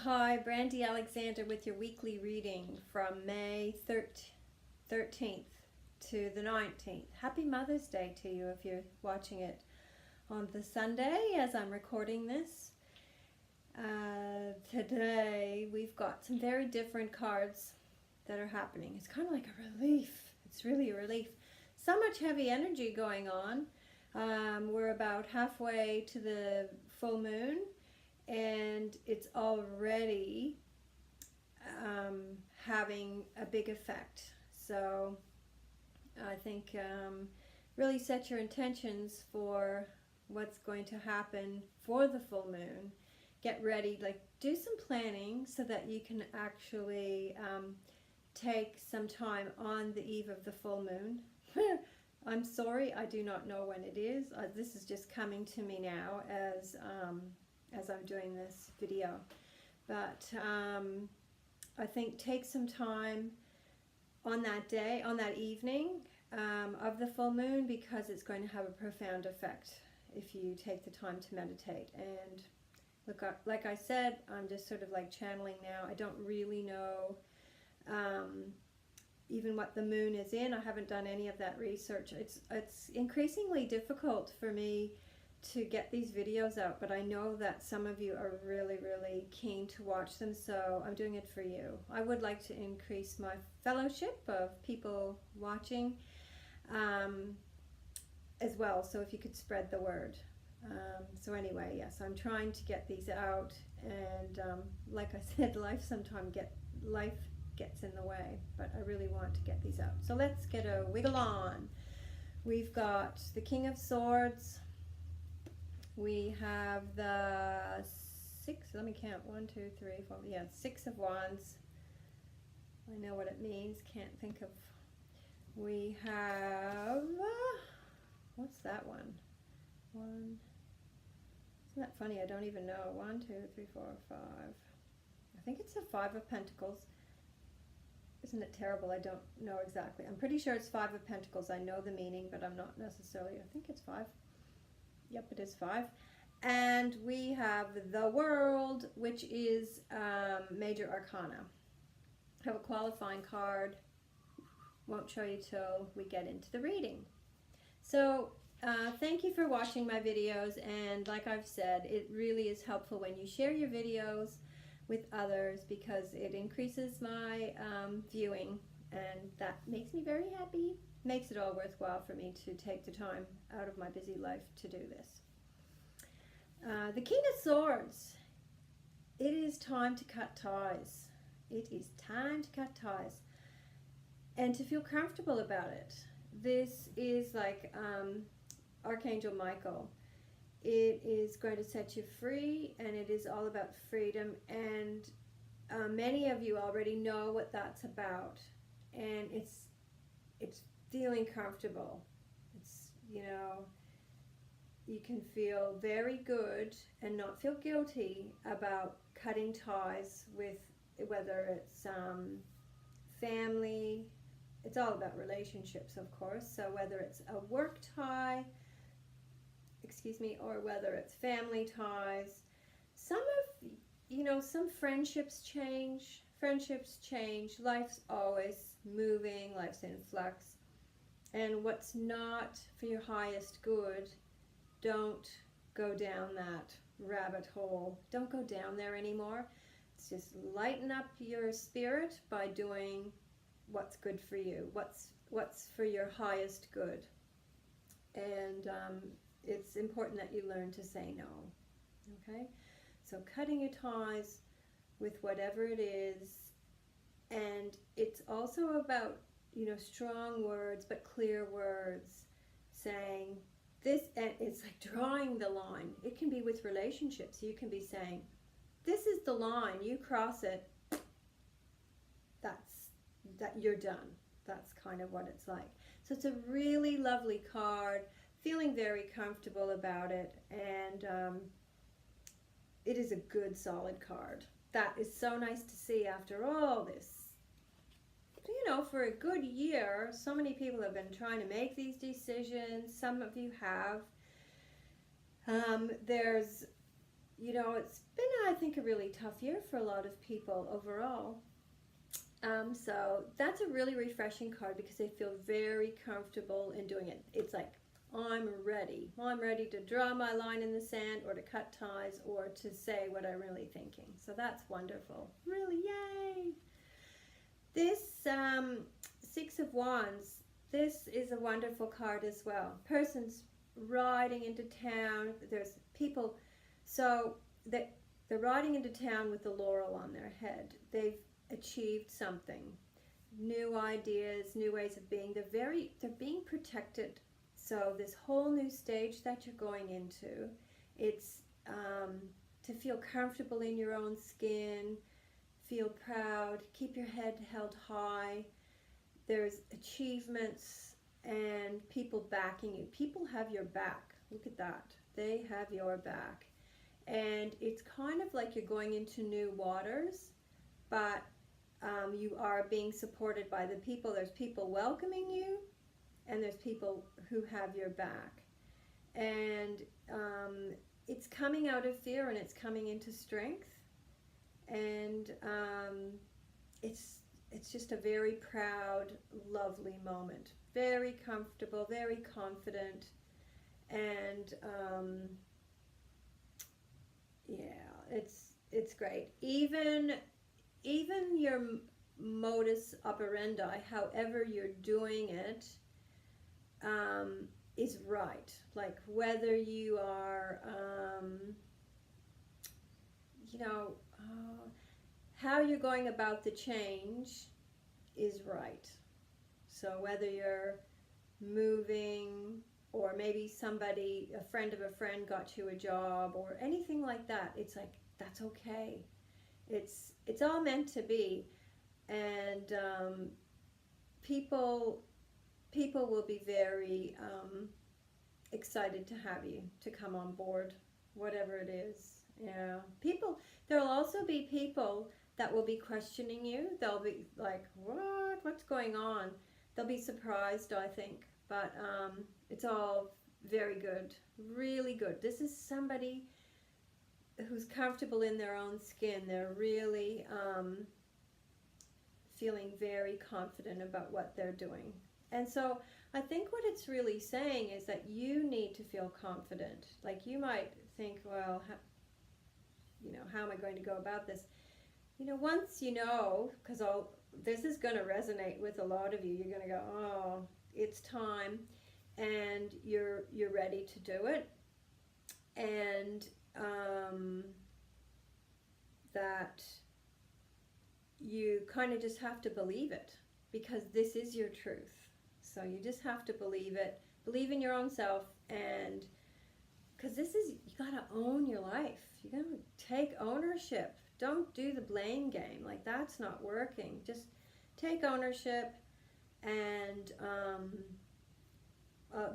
Hi, Brandy Alexander with your weekly reading from May 13th to the 19th. Happy Mother's Day to you if you're watching it on the Sunday as I'm recording this. Today we've got some very different cards that are happening. It's kind of like a relief. It's really a relief. So much heavy energy going on. We're about halfway to the full moon, and it's already having a big effect. So I think really set your intentions for what's going to happen for the full moon. Get ready, like do some planning so that you can actually take some time on the eve of the full moon. I'm sorry, I do not know when it is. This is just coming to me now as I'm doing this video. But I think take some time on that day, on that evening of the full moon, because it's going to have a profound effect if you take the time to meditate. And look, like I said, I'm just sort of like channeling now. I don't really know even what the moon is in. I haven't done any of that research. It's increasingly difficult for me to get these videos out, but I know that some of you are really, really keen to watch them, so I'm doing it for you. I would like to increase my fellowship of people watching as well, so if you could spread the word. So anyway, yes, I'm trying to get these out, and like I said, life gets in the way, but I really want to get these out. So let's get a wiggle on. We've got the King of Swords. We have the six, let me count, 1, 2, 3, 4, yeah, 6 of Wands. I know what it means, can't think of. We have, what's that one? One, isn't that funny? I don't even know. 1, 2, 3, 4, 5. I think it's a 5 of Pentacles. Isn't it terrible? I don't know exactly. I'm pretty sure it's 5 of Pentacles. I know the meaning, but I'm not necessarily, I think it's 5. Yep, it is 5. And we have the World, which is Major Arcana. I have a qualifying card. Won't show you till we get into the reading. So thank you for watching my videos, and like I've said, it really is helpful when you share your videos with others, because it increases my viewing, and that makes me very happy. Makes it all worthwhile for me to take the time out of my busy life to do this. The King of Swords. It is time to cut ties. It is time to cut ties, and to feel comfortable about it. This is like Archangel Michael. It is going to set you free, and it is all about freedom, and many of you already know what that's about, and it's feeling comfortable. It's, you know, you can feel very good and not feel guilty about cutting ties with, whether it's family. It's all about relationships, of course. So whether it's a work tie, or whether it's family ties, some friendships change. Life's always moving, life's in flux, and what's not for your highest good, don't go down that rabbit hole. Don't go down there anymore. It's just lighten up your spirit by doing what's good for you, what's for your highest good. And it's important that you learn to say no. Okay? So cutting your ties with whatever it is, and it's also about, strong words, but clear words, saying this, and it's like drawing the line. It can be with relationships. You can be saying, this is the line, you cross it, that you're done. That's kind of what it's like. So it's a really lovely card, feeling very comfortable about it, and it is a good, solid card. That is so nice to see after all this. For a good year, so many people have been trying to make these decisions. Some of you have. There's you know, it's been, I think, a really tough year for a lot of people overall. So that's a really refreshing card because they feel very comfortable in doing it. It's like, I'm ready. I'm ready to draw my line in the sand or to cut ties or to say what I'm really thinking. So that's wonderful. Really, yay! This Six of Wands, this is a wonderful card as well. Person's riding into town. There's people, so they're riding into town with the laurel on their head. They've achieved something, new ideas, new ways of being. They're being protected. So this whole new stage that you're going into, it's to feel comfortable in your own skin, feel proud, keep your head held high. There's achievements and people backing you. People have your back. Look at that. They have your back. And it's kind of like you're going into new waters, but you are being supported by the people. There's people welcoming you, and there's people who have your back. And it's coming out of fear and it's coming into strength. And it's just a very proud, lovely moment. Very comfortable, very confident, and yeah, it's great. Even your modus operandi, however you're doing it, is right. Like whether you are, you know, how you're going about the change is right. So whether you're moving, or maybe somebody, a friend of a friend got you a job, or anything like that, it's like, that's okay. It's all meant to be. And people will be very excited to have you, to come on board, whatever it is. Yeah. There'll also be people that will be questioning you. They'll be like, what's going on? They'll be surprised, I think. But it's all very good, really good. This is somebody who's comfortable in their own skin. They're really feeling very confident about what they're doing. And so I think what it's really saying is that you need to feel confident. Like you might think, well, how am I going to go about this? Once you know, because this is going to resonate with a lot of you, you're going to go, oh, it's time, and you're ready to do it. And that you kind of just have to believe it, because this is your truth. So you just have to believe it, believe in your own self, and because you got to own your life. You got to take ownership. Don't do the blame game. Like, that's not working. Just take ownership. And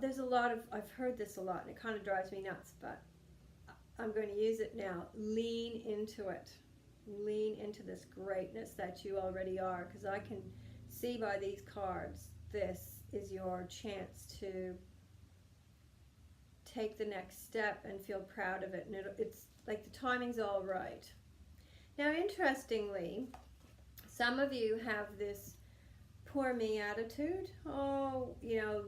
there's a lot of, I've heard this a lot, and it kind of drives me nuts, but I'm going to use it now. Lean into it. Lean into this greatness that you already are, because I can see by these cards, this is your chance to take the next step and feel proud of it. And it's like the timing's all right. Now, interestingly, some of you have this poor me attitude. Oh,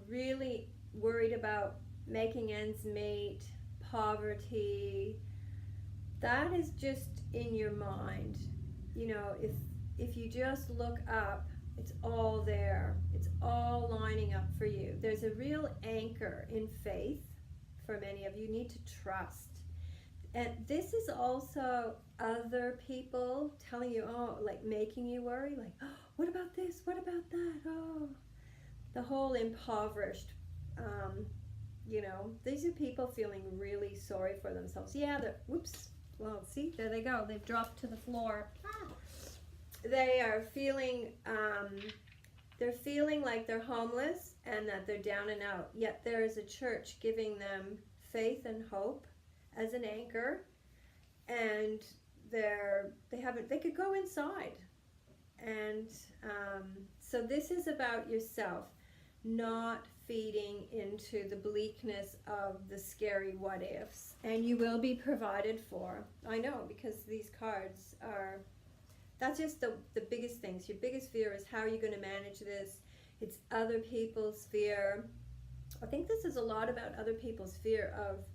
really worried about making ends meet, poverty. That is just in your mind. If you just look up, it's all there. It's all lining up for you. There's a real anchor in faith for many of you. You need to trust. And this is also other people telling you, making you worry, like, oh, what about this? What about that? Oh, the whole impoverished, these are people feeling really sorry for themselves. Yeah, see, there they go. They've dropped to the floor. They are feeling, they're feeling like they're homeless and that they're down and out. Yet there is a church giving them faith and hope as an anchor, and they could go inside. And so this is about yourself. not feeding into the bleakness of the scary what ifs. And you will be provided for. I know, because these cards are, that's just the biggest things. Your biggest fear is how are you going to manage this? It's other people's fear. I think this is a lot about other people's fear of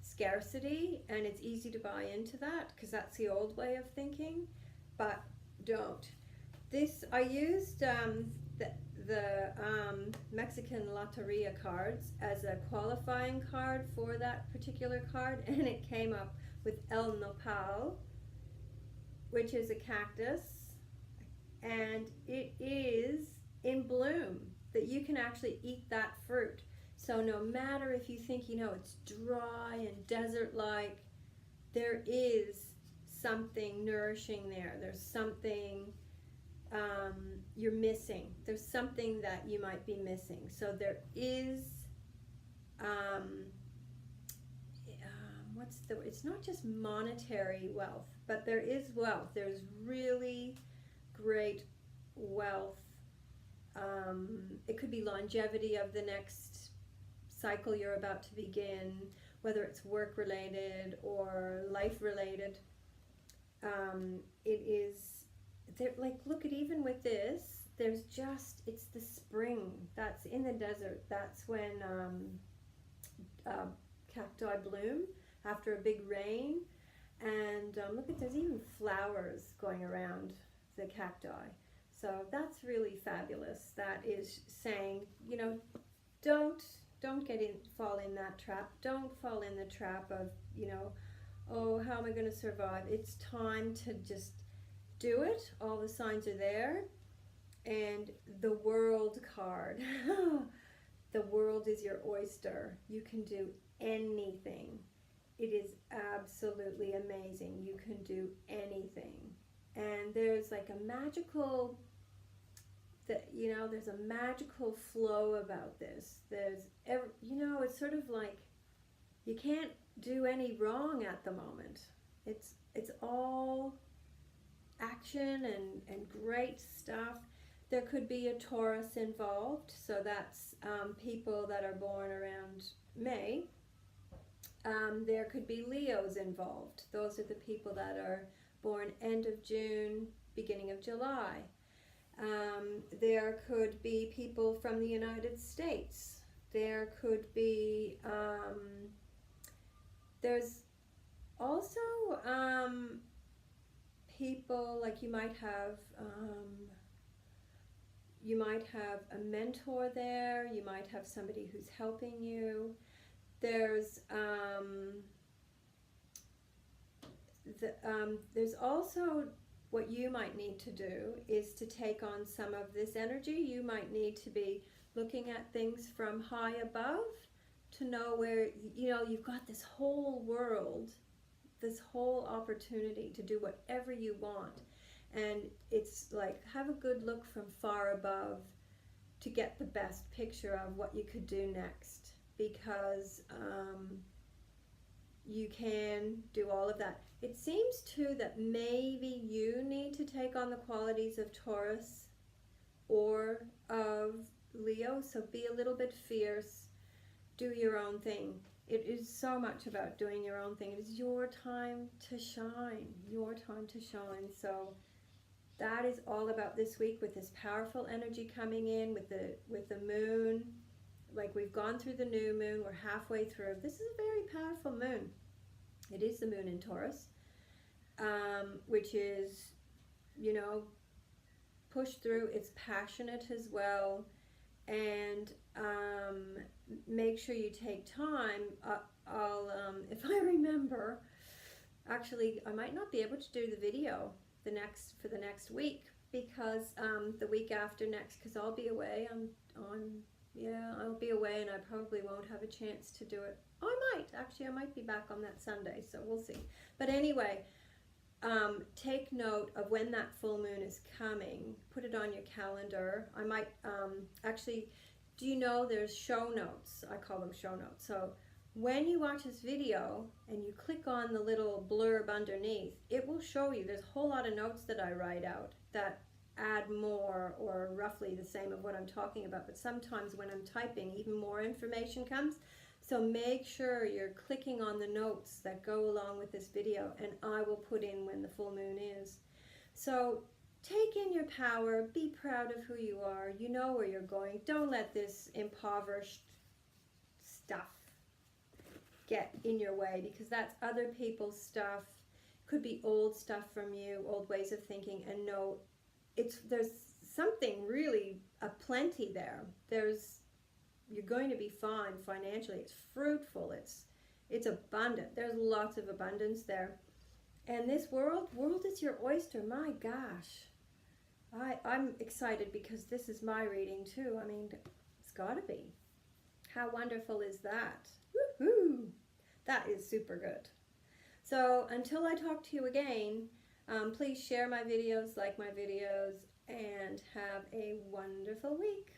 scarcity, and it's easy to buy into that because that's the old way of thinking, but don't. This, I used the Mexican Loteria cards as a qualifying card for that particular card, and it came up with El Nopal, which is a cactus, and it is in bloom, that you can actually eat that fruit. So no matter if you think, it's dry and desert-like, there is something nourishing there. There's something you're missing. There's something that you might be missing. So there is, it's not just monetary wealth, but there is wealth. There's really great wealth. It could be longevity of the next cycle you're about to begin, whether it's work related or life related. It is there, like, look at, even with this, there's just, it's the spring that's in the desert. That's when cacti bloom after a big rain, and look at, there's even flowers going around the cacti. So that's really fabulous. That is saying, don't fall in that trap. Don't fall in the trap of, oh, how am I going to survive? It's time to just do it. All the signs are there. And the world card. The world is your oyster. You can do anything. It is absolutely amazing. You can do anything. And there's like a magical, there's a magical flow about this. It's sort of like you can't do any wrong at the moment. It's all action and great stuff. There could be a Taurus involved, so that's people that are born around May. There could be Leos involved. Those are the people that are born end of June, beginning of July. There could be people from the United States. There could be, there's also people, like you might have a mentor there, you might have somebody who's helping you. There's also, what you might need to do is to take on some of this energy. You might need to be looking at things from high above to know where, you've got this whole world, this whole opportunity to do whatever you want. And it's like, have a good look from far above to get the best picture of what you could do next, because you can do all of that. It seems too that maybe you need to take on the qualities of Taurus or of Leo, so be a little bit fierce, do your own thing. It is so much about doing your own thing. It is your time to shine, your time to shine. So that is all about this week, with this powerful energy coming in with the moon. Like, we've gone through the new moon, we're halfway through. This is a very powerful moon. It is the moon in Taurus, which is, pushed through. It's passionate as well. And make sure you take time. I'll if I remember, actually, I might not be able to do the video for the next week, because the week after next, because I'll be away. I'll be away, and I probably won't have a chance to do it. Oh, I might be back on that Sunday, so we'll see. But anyway, take note of when that full moon is coming. Put it on your calendar. I might actually, do you know there's show notes? I call them show notes. So when you watch this video and you click on the little blurb underneath, it will show you, there's a whole lot of notes that I write out that add more or roughly the same of what I'm talking about, but sometimes when I'm typing, even more information comes. So make sure you're clicking on the notes that go along with this video, and I will put in when the full moon is. So take in your power, be proud of who you are, you know where you're going. Don't let this impoverished stuff get in your way, because that's other people's stuff. Could be old stuff from you, old ways of thinking, and no, there's something really aplenty there. You're going to be fine financially. It's fruitful. It's abundant. There's lots of abundance there. And this world is your oyster. My gosh. I'm excited because this is my reading too. I mean, it's got to be. How wonderful is that? Woohoo! That is super good. So until I talk to you again, please share my videos, like my videos, and have a wonderful week.